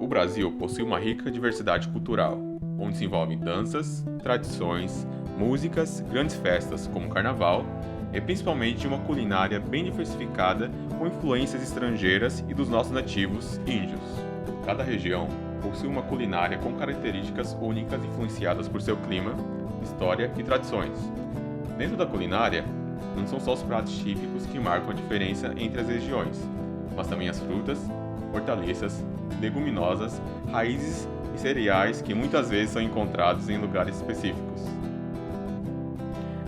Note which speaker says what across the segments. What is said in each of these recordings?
Speaker 1: Brasil possui uma rica diversidade cultural, onde se envolvem danças, tradições, músicas, grandes festas como o Carnaval e principalmente uma culinária bem diversificada com influências estrangeiras e dos nossos nativos índios. Cada região possui uma culinária com características únicas influenciadas por seu clima, história e tradições. Dentro da culinária, não são só os pratos típicos que marcam a diferença entre as regiões, mas também as frutas, hortaliças, leguminosas, raízes e cereais que muitas vezes são encontrados em lugares específicos.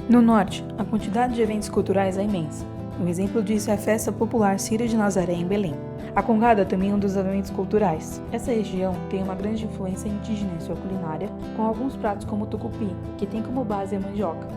Speaker 2: No norte, a quantidade de eventos culturais é imensa. Um exemplo disso é a Festa Popular Círio de Nazaré em Belém. A Congada também é um dos eventos culturais. Essa região tem uma grande influência indígena em sua culinária, com alguns pratos como o tucupi, que tem como base a mandioca.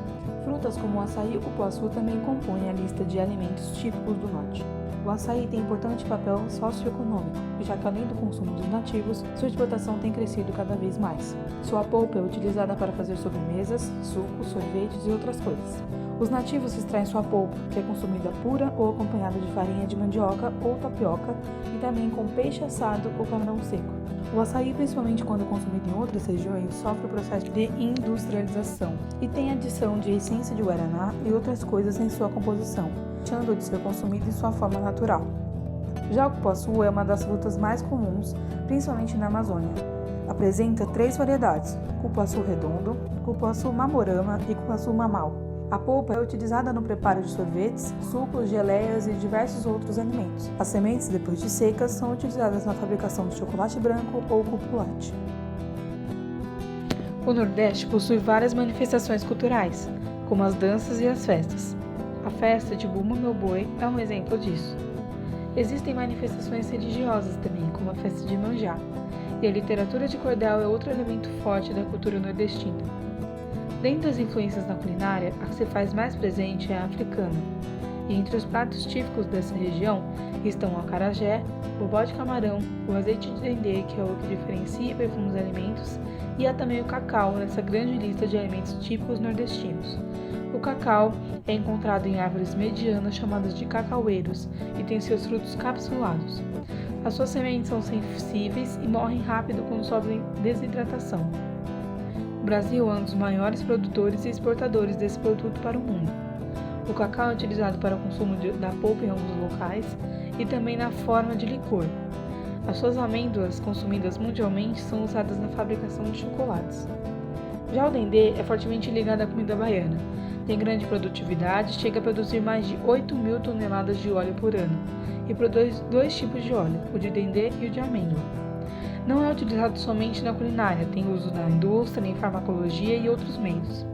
Speaker 2: Frutas como o açaí e o cupuaçu também compõem a lista de alimentos típicos do norte. O açaí tem importante papel socioeconômico, já que além do consumo dos nativos, sua exportação tem crescido cada vez mais. Sua polpa é utilizada para fazer sobremesas, sucos, sorvetes e outras coisas. Os nativos extraem sua polpa, que é consumida pura ou acompanhada de farinha de mandioca ou tapioca, e também com peixe assado ou camarão seco. O açaí, principalmente quando consumido em outras regiões, sofre o processo de industrialização e tem adição de essência de guaraná e outras coisas em sua composição, deixando de ser consumido em sua forma natural. Já o cupuaçu é uma das frutas mais comuns, principalmente na Amazônia. Apresenta 3 variedades: cupuaçu redondo, cupuaçu mamorama e cupuaçu mamal. A polpa é utilizada no preparo de sorvetes, sucos, geleias e diversos outros alimentos. As sementes, depois de secas, são utilizadas na fabricação de chocolate branco ou chocolate. O Nordeste possui várias manifestações culturais, como as danças e as festas. A festa de Bumba Meu Boi é um exemplo disso. Existem manifestações religiosas também, como a festa de Iemanjá, e a literatura de cordel é outro elemento forte da cultura nordestina. Dentre as influências na culinária, a que se faz mais presente é a africana, e entre os pratos típicos dessa região estão o acarajé, o bobó de camarão, o azeite de dendê, que é o que diferencia e perfuma os alimentos, e há também o cacau nessa grande lista de alimentos típicos nordestinos. O cacau é encontrado em árvores medianas chamadas de cacaueiros e tem seus frutos capsulados. As suas sementes são sensíveis e morrem rápido quando sofrem desidratação. O Brasil é um dos maiores produtores e exportadores desse produto para o mundo. O cacau é utilizado para o consumo da polpa em alguns locais e também na forma de licor. As suas amêndoas, consumidas mundialmente, são usadas na fabricação de chocolates. Já o dendê é fortemente ligado à comida baiana. Tem grande produtividade, chega a produzir mais de 8.000 toneladas de óleo por ano e produz 2 tipos de óleo, o de dendê e o de amêndoa. Não é utilizado somente na culinária, tem uso na indústria, em farmacologia e outros meios.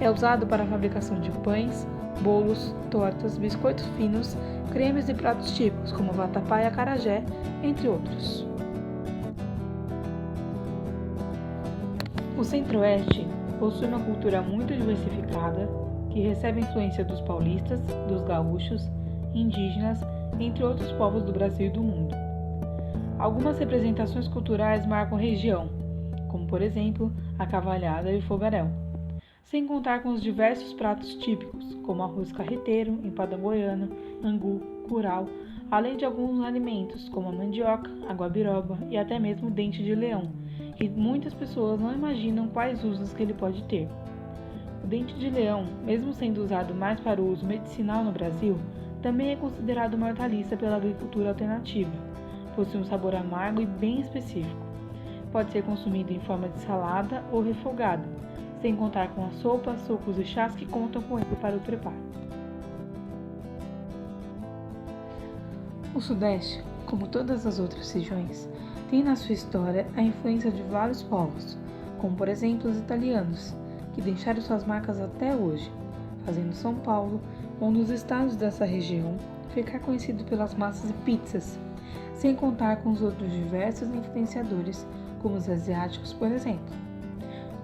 Speaker 2: É usado para a fabricação de pães, bolos, tortas, biscoitos finos, cremes e pratos típicos como vatapá e acarajé, entre outros. O Centro-Oeste possui uma cultura muito diversificada que recebe influência dos paulistas, dos gaúchos, indígenas, entre outros povos do Brasil e do mundo. Algumas representações culturais marcam a região, como por exemplo a cavalhada e o fogaréu, sem contar com os diversos pratos típicos, como arroz carreteiro, empadão goiano, angu, curau, além de alguns alimentos como a mandioca, a guabiroba e até mesmo o dente de leão, que muitas pessoas não imaginam quais usos que ele pode ter. O dente de leão, mesmo sendo usado mais para o uso medicinal no Brasil, também é considerado uma hortaliça pela agricultura alternativa. Possui um sabor amargo e bem específico. Pode ser consumido em forma de salada ou refogado, sem contar com as sopas, sucos e chás que contam com ele para o preparo. O Sudeste, como todas as outras regiões, tem na sua história a influência de vários povos, como por exemplo os italianos, que deixaram suas marcas até hoje, fazendo São Paulo, um dos estados dessa região, ficar conhecido pelas massas e pizzas, sem contar com os outros diversos influenciadores, como os asiáticos, por exemplo.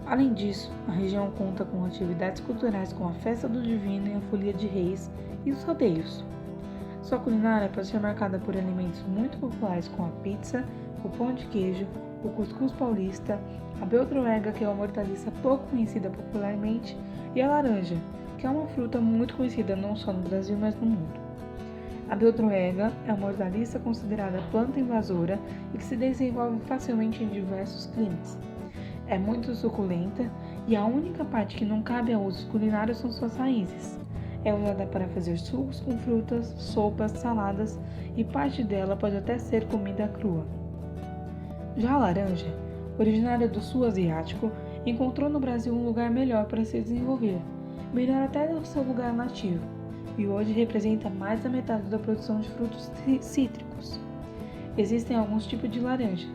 Speaker 2: Além disso, a região conta com atividades culturais como a Festa do Divino e a Folia de Reis e os rodeios. Sua culinária pode ser marcada por alimentos muito populares como a pizza, o pão de queijo, o cuscuz paulista, a beldroega, que é uma hortaliça pouco conhecida popularmente, e a laranja, que é uma fruta muito conhecida não só no Brasil, mas no mundo. A beldroega é uma hortaliça considerada planta invasora e que se desenvolve facilmente em diversos climas. É muito suculenta e a única parte que não cabe a usos culinários são suas raízes. É usada para fazer sucos com frutas, sopas, saladas e parte dela pode até ser comida crua. Já a laranja, originária do sul asiático, encontrou no Brasil um lugar melhor para se desenvolver, melhor até do seu lugar nativo, e hoje representa mais da metade da produção de frutos cítricos. Existem alguns tipos de laranja,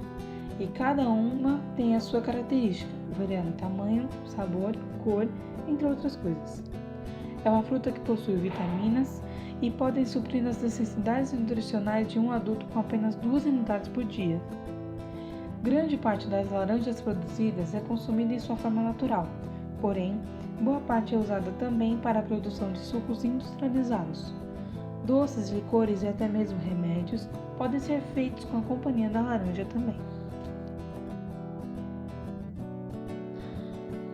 Speaker 2: e cada uma tem a sua característica, variando tamanho, sabor, cor, entre outras coisas. É uma fruta que possui vitaminas e podem suprir as necessidades nutricionais de um adulto com apenas 2 unidades por dia. Grande parte das laranjas produzidas é consumida em sua forma natural, porém, boa parte é usada também para a produção de sucos industrializados. Doces, licores e até mesmo remédios podem ser feitos com a companhia da laranja também.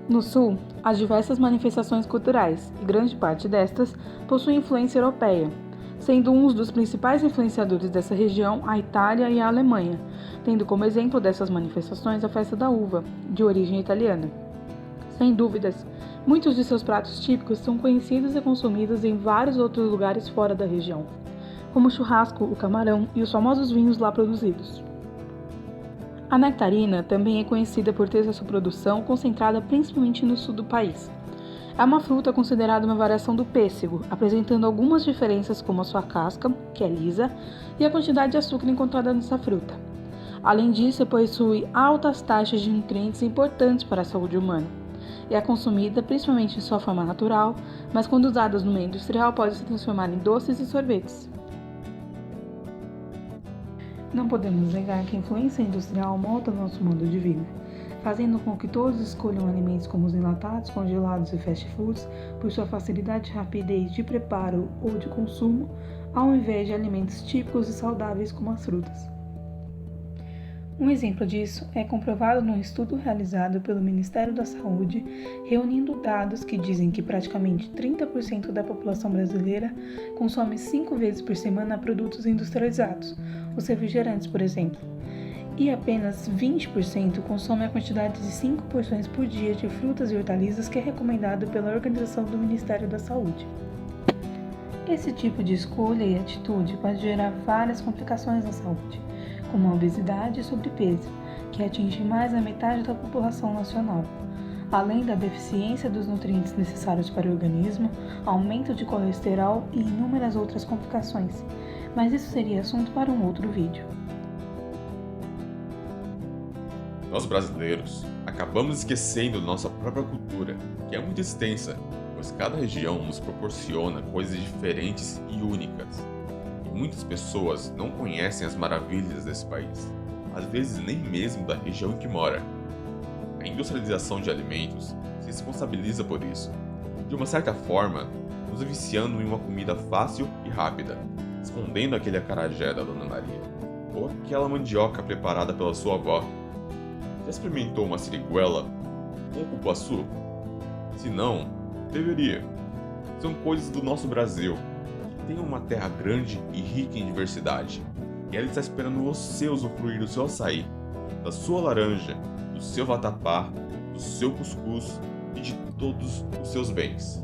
Speaker 2: No Sul, há diversas manifestações culturais, e grande parte destas possui influência europeia, sendo um dos principais influenciadores dessa região a Itália e a Alemanha, tendo como exemplo dessas manifestações a festa da uva, de origem italiana. Sem dúvidas, muitos de seus pratos típicos são conhecidos e consumidos em vários outros lugares fora da região, como o churrasco, o camarão e os famosos vinhos lá produzidos. A nectarina também é conhecida por ter sua produção concentrada principalmente no sul do país. É uma fruta considerada uma variação do pêssego, apresentando algumas diferenças como a sua casca, que é lisa, e a quantidade de açúcar encontrada nessa fruta. Além disso, possui altas taxas de nutrientes importantes para a saúde humana. É consumida principalmente em sua forma natural, mas quando usadas no meio industrial pode se transformar em doces e sorvetes. Não podemos negar que a influência industrial molda nosso modo de vida, fazendo com que todos escolham alimentos como os enlatados, congelados e fast foods por sua facilidade e rapidez de preparo ou de consumo, ao invés de alimentos típicos e saudáveis como as frutas. Um exemplo disso é comprovado num estudo realizado pelo Ministério da Saúde, reunindo dados que dizem que praticamente 30% da população brasileira consome 5 vezes por semana produtos industrializados, os refrigerantes, por exemplo, e apenas 20% consome a quantidade de 5 porções por dia de frutas e hortaliças que é recomendado pela Organização do Ministério da Saúde. Esse tipo de escolha e atitude pode gerar várias complicações na saúde, como a obesidade e sobrepeso, que atinge mais da metade da população nacional, além da deficiência dos nutrientes necessários para o organismo, aumento de colesterol e inúmeras outras complicações, mas isso seria assunto para um outro vídeo.
Speaker 1: Nós brasileiros acabamos esquecendo nossa própria cultura, que é muito extensa, pois cada região nos proporciona coisas diferentes e únicas. E muitas pessoas não conhecem as maravilhas desse país, às vezes nem mesmo da região em que mora. A industrialização de alimentos se responsabiliza por isso, de uma certa forma, nos viciando em uma comida fácil e rápida, escondendo aquele acarajé da Dona Maria, ou aquela mandioca preparada pela sua avó. Já experimentou uma siriguela com cupuaçu? Se não, deveria. São coisas do nosso Brasil, que tem uma terra grande e rica em diversidade, e ela está esperando você usufruir do seu açaí, da sua laranja, do seu vatapá, do seu cuscuz e de todos os seus bens.